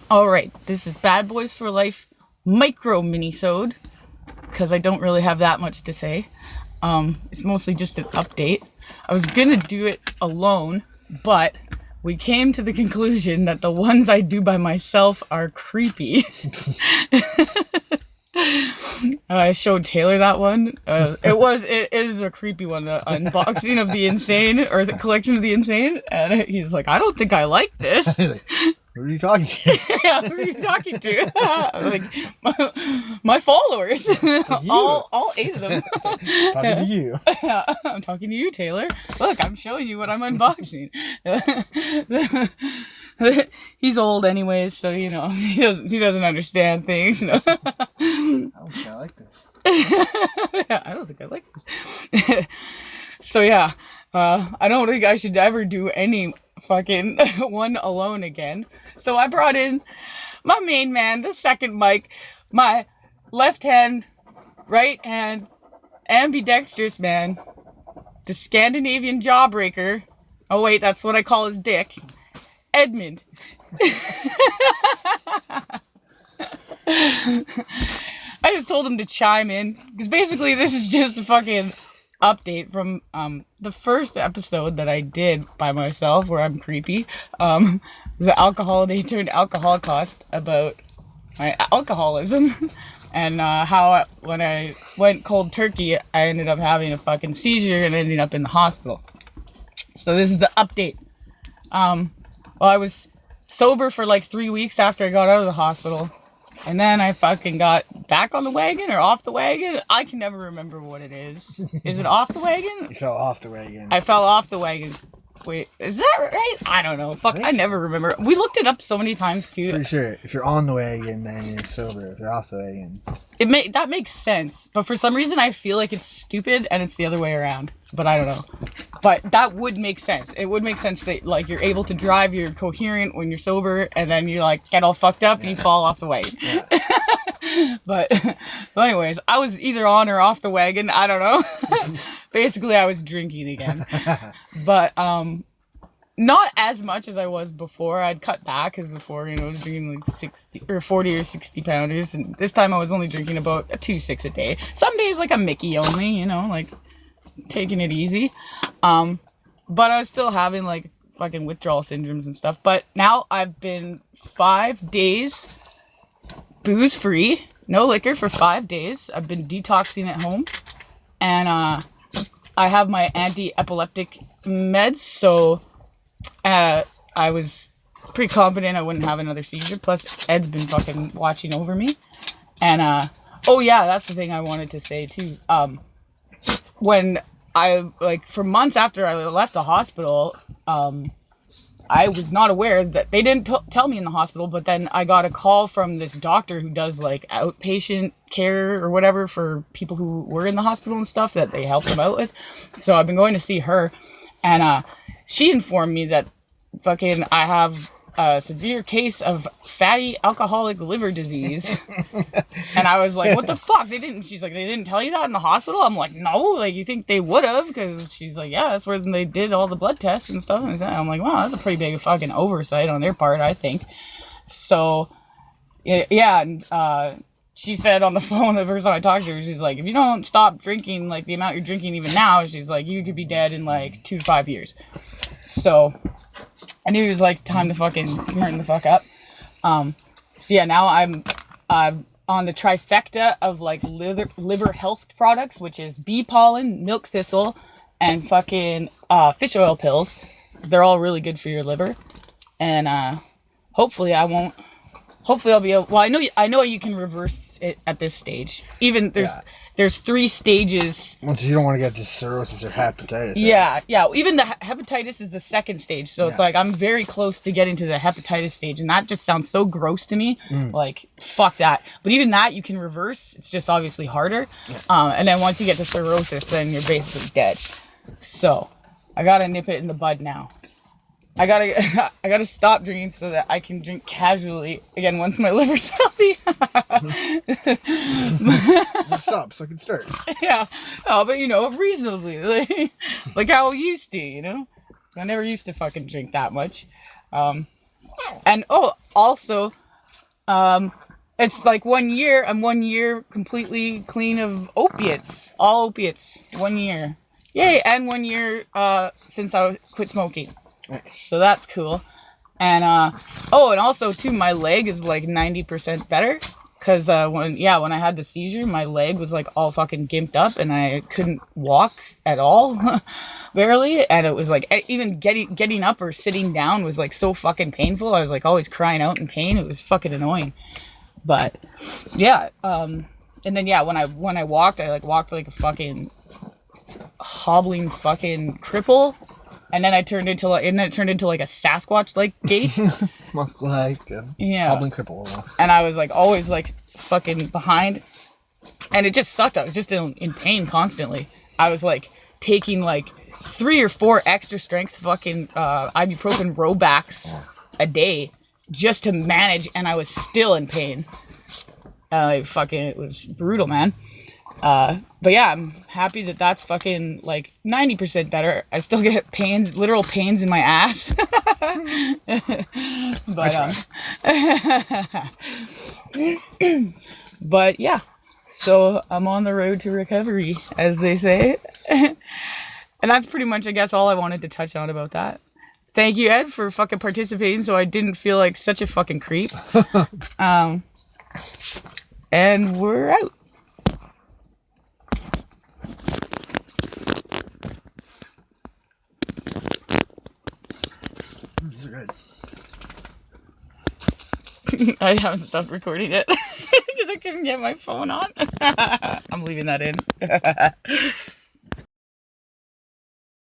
All right, this is Bad Boys for Life micro minisode because I don't really have that much to say. It's mostly just an update. I was gonna do it alone, but we came to the conclusion that the ones I do by myself are creepy. I showed Taylor that one. It is a creepy one, the unboxing of the Insane, or the collection of the Insane, and he's like, I don't think I like this. Who are you talking to? Yeah, who are you talking to? Like, my followers. All 8 of them. Talking to you. Yeah, I'm talking to you, Taylor. Look, I'm showing you what I'm unboxing. He's old anyways, so he doesn't understand things. I don't think I like this. Yeah, I don't think I like this. So yeah, I don't think I should ever do any fucking one alone again. So I brought in my main man, the second mic, my left hand, right hand, ambidextrous man, the Scandinavian jawbreaker. Oh wait, that's what I call his dick. Edmund. I just told him to chime in because basically this is just a fucking update from the first episode that I did by myself where I'm creepy. The alcohol day turned Alcoholocaust about my alcoholism and how when I went cold turkey I ended up having a fucking seizure and ending up in the hospital. So this is the update. Well, I was sober for like 3 weeks after I got out of the hospital. And then I fucking got back on the wagon or off the wagon. I can never remember what it is. Is it off the wagon? You fell off the wagon. I fell off the wagon. Wait, is that right? I don't know. Fuck, I never remember. We looked it up so many times too. Pretty sure if you're on the wagon, then you're sober. If you're off the wagon, That makes sense. But for some reason, I feel like it's stupid and it's the other way around. But I don't know. But that would make sense. It would make sense that like you're able to drive, you're coherent when you're sober, and then you like get all fucked up and you fall off the wagon. Yeah. But anyways, I was either on or off the wagon. I don't know. Basically, I was drinking again. But not as much as I was before. I'd cut back because before, I was drinking like 60 or 40 or 60 pounders. And this time I was only drinking about a 2-6 a day. Some days like a Mickey only, like taking it easy. But I was still having like fucking withdrawal syndromes and stuff. But now I've been 5 days booze free, no liquor for 5 days. I've been detoxing at home. And I have my anti-epileptic meds, so I was pretty confident I wouldn't have another seizure. Plus, Ed's been fucking watching over me. And, oh yeah, that's the thing I wanted to say too. When I, for months after I left the hospital, I was not aware that they didn't tell me in the hospital, but then I got a call from this doctor who does outpatient care or whatever for people who were in the hospital and stuff that they helped them out with. So I've been going to see her, and she informed me that fucking I have a severe case of fatty alcoholic liver disease. And I was like, what the fuck? She's like, they didn't tell you that in the hospital? I'm like, no, you think they would have? Because she's like, yeah, that's where they did all the blood tests and stuff. And I'm like, wow, that's a pretty big fucking oversight on their part, I think. So, yeah, and she said on the phone the first time I talked to her, she's like, if you don't stop drinking the amount you're drinking even now, she's like, you could be dead in 2 to 5 years. So I knew it was time to fucking smarten the fuck up. So yeah, now I'm on the trifecta of liver health products, which is bee pollen, milk thistle, and fucking fish oil pills. They're all really good for your liver, and hopefully I'll be able. Well, I know you can reverse it at this stage. Even there's 3 stages. Once you don't want to get to cirrhosis or hepatitis. Yeah. Even the hepatitis is the second stage. So it's I'm very close to getting to the hepatitis stage, and that just sounds so gross to me. Fuck that. But even that you can reverse. It's just obviously harder. Yeah. And then once you get to cirrhosis, then you're basically dead. So I gotta nip it in the bud now. I gotta stop drinking so that I can drink casually again once my liver's healthy. Stop so I can start. Yeah. Oh, but reasonably. Like how I used to, I never used to fucking drink that much. And also, It's like 1 year. I'm 1 year completely clean of opiates. All opiates. 1 year. Yay! And 1 year since I quit smoking. Nice. So that's cool. And and also too, my leg is like 90% better. Cause when I had the seizure, my leg was like all fucking gimped up, and I couldn't walk at all, barely. And it was like even getting up or sitting down was like so fucking painful. I was like always crying out in pain. It was fucking annoying. But yeah, and then when I walked, I like walked like a fucking hobbling fucking cripple. And then it turned into like a Sasquatch like gait. Much like hobbling cripple. And I was like always like fucking behind, and it just sucked. I was just in pain constantly. I was like taking like 3 or 4 extra strength fucking ibuprofen Robax a day just to manage, and I was still in pain. It was brutal, man. But yeah, I'm happy that that's fucking like 90% better. I still get pains, literal pains in my ass. But yeah, so I'm on the road to recovery, as they say. And that's pretty much, I guess, all I wanted to touch on about that. Thank you, Ed, for fucking participating so I didn't feel like such a fucking creep. And we're out. These are good. I haven't stopped recording it because I couldn't get my phone on. I'm leaving that in.